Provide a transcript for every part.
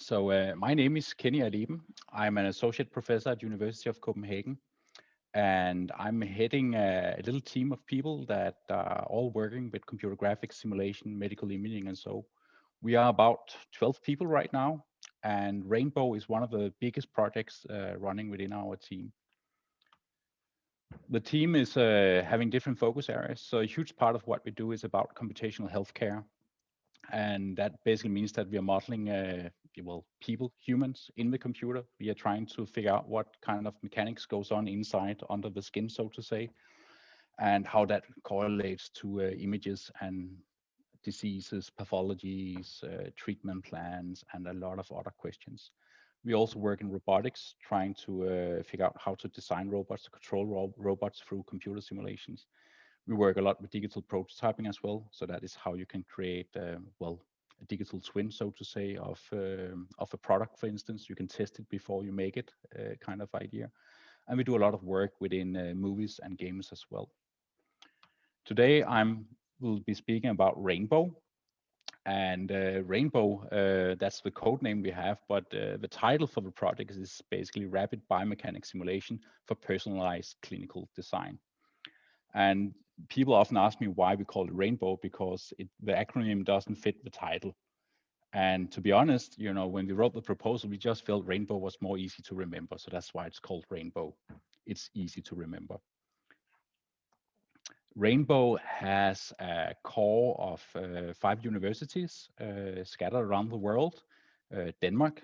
So my name is Kenny Erleben. I'm an associate professor at University of Copenhagen, and I'm heading a little team of people that are all working with computer graphics, simulation, medical imaging, and so. We are about 12 people right now, and Rainbow is one of the biggest projects running within our team. The team is having different focus areas, so a huge part of what we do is about computational healthcare. And that basically means that we are modeling, people, humans in the computer. We are trying to figure out what kind of mechanics goes on inside, under the skin, so to say, and how that correlates to images and diseases, pathologies, treatment plans, and a lot of other questions. We also work in robotics, trying to figure out how to design robots, to control robots through computer simulations. We work a lot with digital prototyping as well. So that is how you can create, a digital twin, so to say, of a product, for instance. You can test it before you make it, kind of idea. And we do a lot of work within movies and games as well. Today, will be speaking about Rainbow. And Rainbow, that's the code name we have, but the title for the project is basically Rapid Biomechanics Simulation for Personalized Clinical Design. And people often ask me why we call it Rainbow, because the acronym doesn't fit the title. And to be honest, when we wrote the proposal, we just felt Rainbow was more easy to remember. So that's why it's called Rainbow. It's easy to remember. Rainbow has a core of 5 universities scattered around the world. Denmark,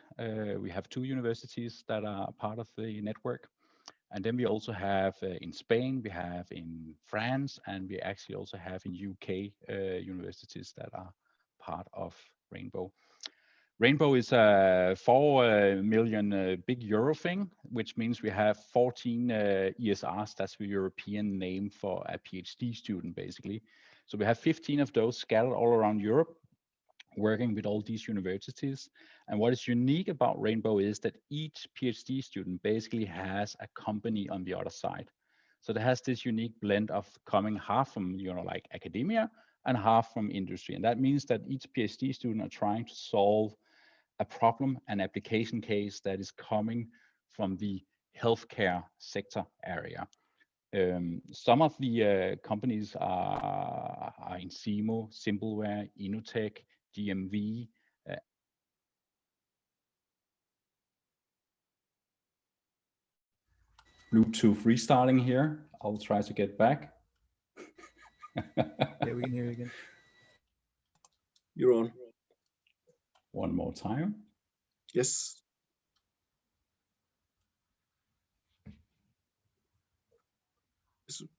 we have 2 universities that are part of the network. And then we also have in Spain, we have in France, and we actually also have in UK universities that are part of Rainbow. Rainbow is a 4 million big euro thing, which means we have 14 ESRs. That's the European name for a PhD student, basically. So we have 15 of those scattered all around Europe, working with all these universities. And what is unique about Rainbow is that each PhD student basically has a company on the other side. So it has this unique blend of coming half from, like academia and half from industry. And that means that each PhD student are trying to solve a problem, an application case that is coming from the healthcare sector area. Some of the companies are in CIMO, Simpleware, Inotech, GMV. Bluetooth restarting here. I'll try to get back. Yeah, we can hear you again. You're on. One more time. Yes.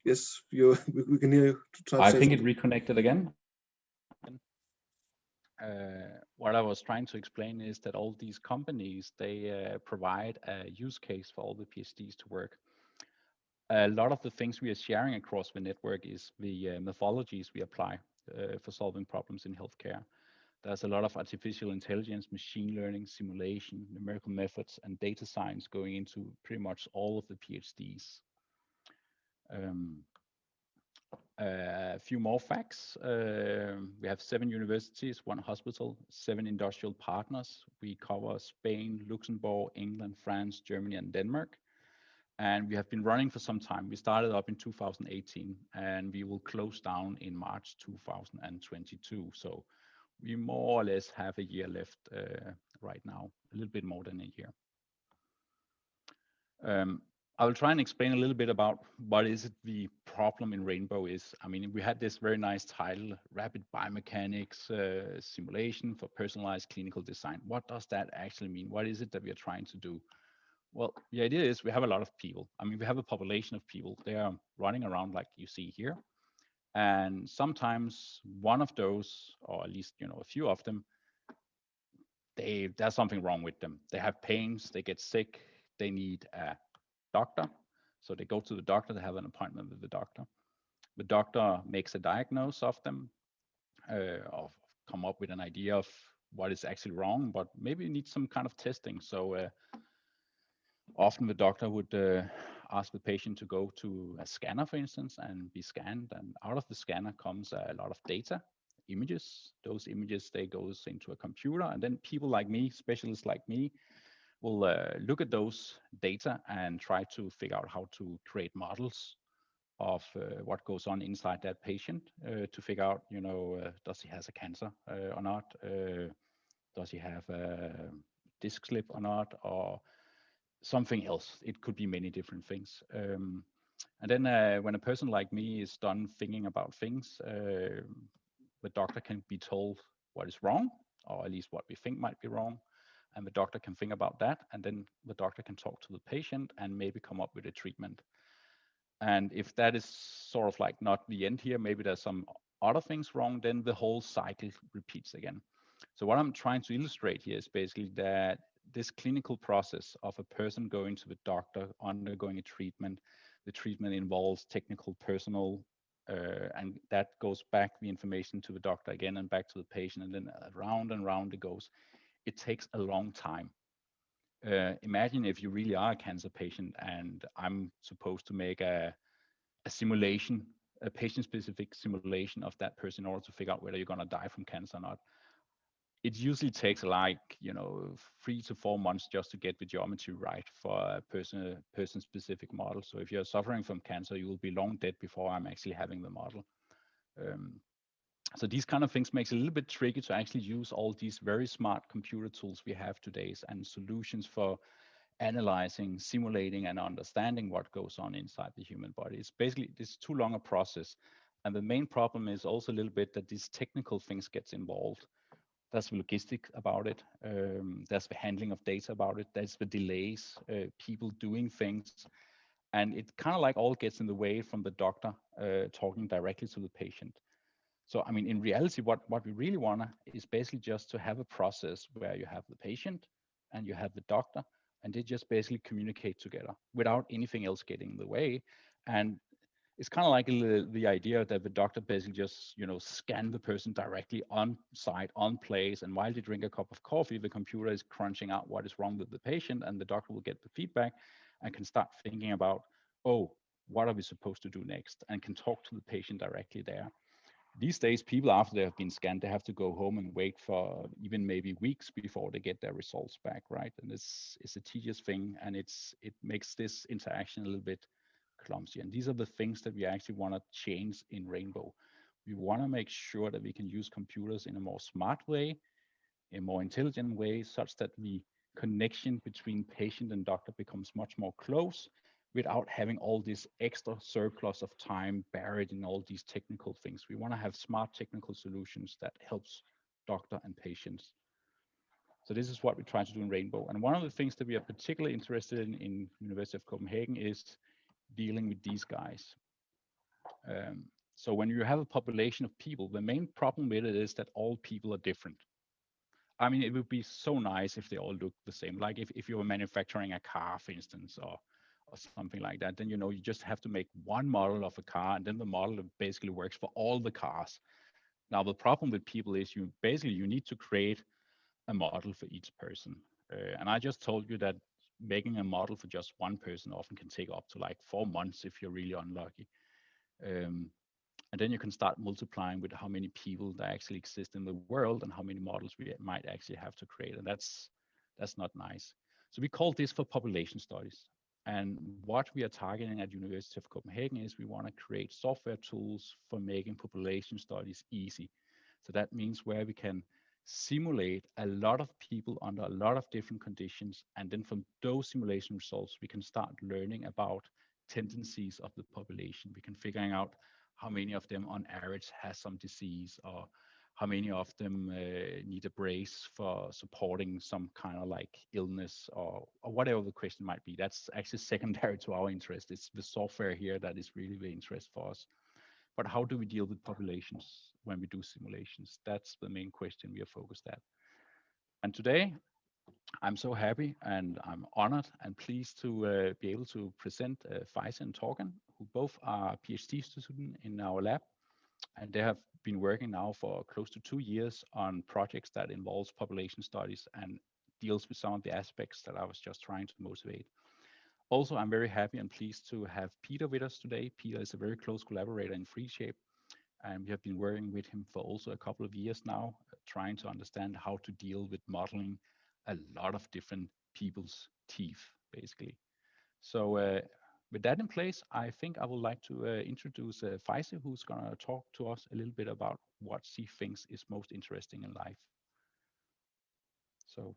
Yes, we can hear you. I think it reconnected again. What I was trying to explain is that all these companies, they provide a use case for all the PhDs to work. A lot of the things we are sharing across the network is the methodologies we apply for solving problems in healthcare. There's a lot of artificial intelligence, machine learning, simulation, numerical methods, and data science going into pretty much all of the PhDs. A few more facts. We have 7 universities, 1 hospital, 7 industrial partners. We cover Spain, Luxembourg, England, France, Germany, and Denmark. And we have been running for some time. We started up in 2018, and we will close down in March 2022. So we more or less have a year left right now, a little bit more than a year. I will try and explain a little bit about what is it the problem in Rainbow is. I mean, we had this very nice title, Rapid Biomechanics Simulation for Personalized Clinical Design. What does that actually mean? What is it that we are trying to do? Well, the idea is we have a lot of people. I mean, we have a population of people. They are running around like you see here. And sometimes one of those, or at least, a few of them, there's something wrong with them. They have pains, they get sick, they need a doctor. So they go to the doctor, they have an appointment with the doctor. The doctor makes a diagnosis of them, or come up with an idea of what is actually wrong, but maybe you need some kind of testing. So often the doctor would ask the patient to go to a scanner, for instance, and be scanned. And out of the scanner comes a lot of data, images. Those images, they goes into a computer, and then people like me, specialists like me, will look at those data and try to figure out how to create models of what goes on inside that patient to figure out, does he has a cancer or not? Does he have a disc slip or not? Or something else. It could be many different things. And then when a person like me is done thinking about things, the doctor can be told what is wrong, or at least what we think might be wrong. And the doctor can think about that. And then the doctor can talk to the patient and maybe come up with a treatment. And if that is sort of like not the end here, maybe there's some other things wrong, then the whole cycle repeats again. So what I'm trying to illustrate here is basically that this clinical process of a person going to the doctor, undergoing a treatment, the treatment involves technical, personal, and that goes back the information to the doctor again and back to the patient, and then round and round it goes. It takes a long time. Imagine if you really are a cancer patient and I'm supposed to make a simulation, a patient-specific simulation of that person in order to figure out whether you're going to die from cancer or not. It usually takes like 3 to 4 months just to get the geometry right for a person-specific model. So if you're suffering from cancer, you will be long dead before I'm actually having the model. So these kind of things makes it a little bit tricky to actually use all these very smart computer tools we have today and solutions for analyzing, simulating, and understanding what goes on inside the human body. It's basically, it's too long a process. And the main problem is also a little bit that these technical things gets involved. There's the logistics about it. There's the handling of data about it. There's the delays, people doing things. And it kind of like all gets in the way from the doctor talking directly to the patient. So, I mean, in reality, what we really want is basically just to have a process where you have the patient and you have the doctor, and they just basically communicate together without anything else getting in the way. And it's kind of like the idea that the doctor basically just, scan the person directly on site, on place, and while they drink a cup of coffee, the computer is crunching out what is wrong with the patient, and the doctor will get the feedback and can start thinking about, oh, what are we supposed to do next, and can talk to the patient directly there. These days, people, after they have been scanned, they have to go home and wait for even maybe weeks before they get their results back, right? And it's a tedious thing, and it makes this interaction a little bit clumsy. And these are the things that we actually want to change in Rainbow. We want to make sure that we can use computers in a more smart way, a more intelligent way, such that the connection between patient and doctor becomes much more close without having all this extra surplus of time buried in all these technical things. We want to have smart technical solutions that helps doctor and patients. So this is what we try to do in Rainbow. And one of the things that we are particularly interested in University of Copenhagen is dealing with these guys. So when you have a population of people, the main problem with it is that all people are different. I mean, it would be so nice if they all look the same. Like if you were manufacturing a car, for instance, or something like that, then you just have to make one model of a car, and then the model basically works for all the cars. Now the problem with people is you need to create a model for each person. And I just told you that making a model for just one person often can take up to like 4 months if you're really unlucky. And then you can start multiplying with how many people that actually exist in the world and how many models we might actually have to create. And that's not nice. So we call this for population studies. And what we are targeting at University of Copenhagen is we want to create software tools for making population studies easy. So that means where we can simulate a lot of people under a lot of different conditions. And then from those simulation results, we can start learning about tendencies of the population. We can figuring out how many of them on average has some disease, or how many of them need a brace for supporting some kind of like illness, or whatever the question might be. That's actually secondary to our interest. It's the software here that is really the interest for us. But how do we deal with populations when we do simulations? That's the main question we are focused at. And today, I'm so happy and I'm honored and pleased to be able to present Faisal and Torgan, who both are PhD students in our lab. And they have been working now for close to 2 years on projects that involves population studies and deals with some of the aspects that I was just trying to motivate. Also, I'm very happy and pleased to have Peter with us today. Peter is a very close collaborator in FreeShape. And we have been working with him for also a couple of years now, trying to understand how to deal with modeling a lot of different people's teeth, basically. So with that in place, I think I would like to introduce Faisal, who's going to talk to us a little bit about what she thinks is most interesting in life. So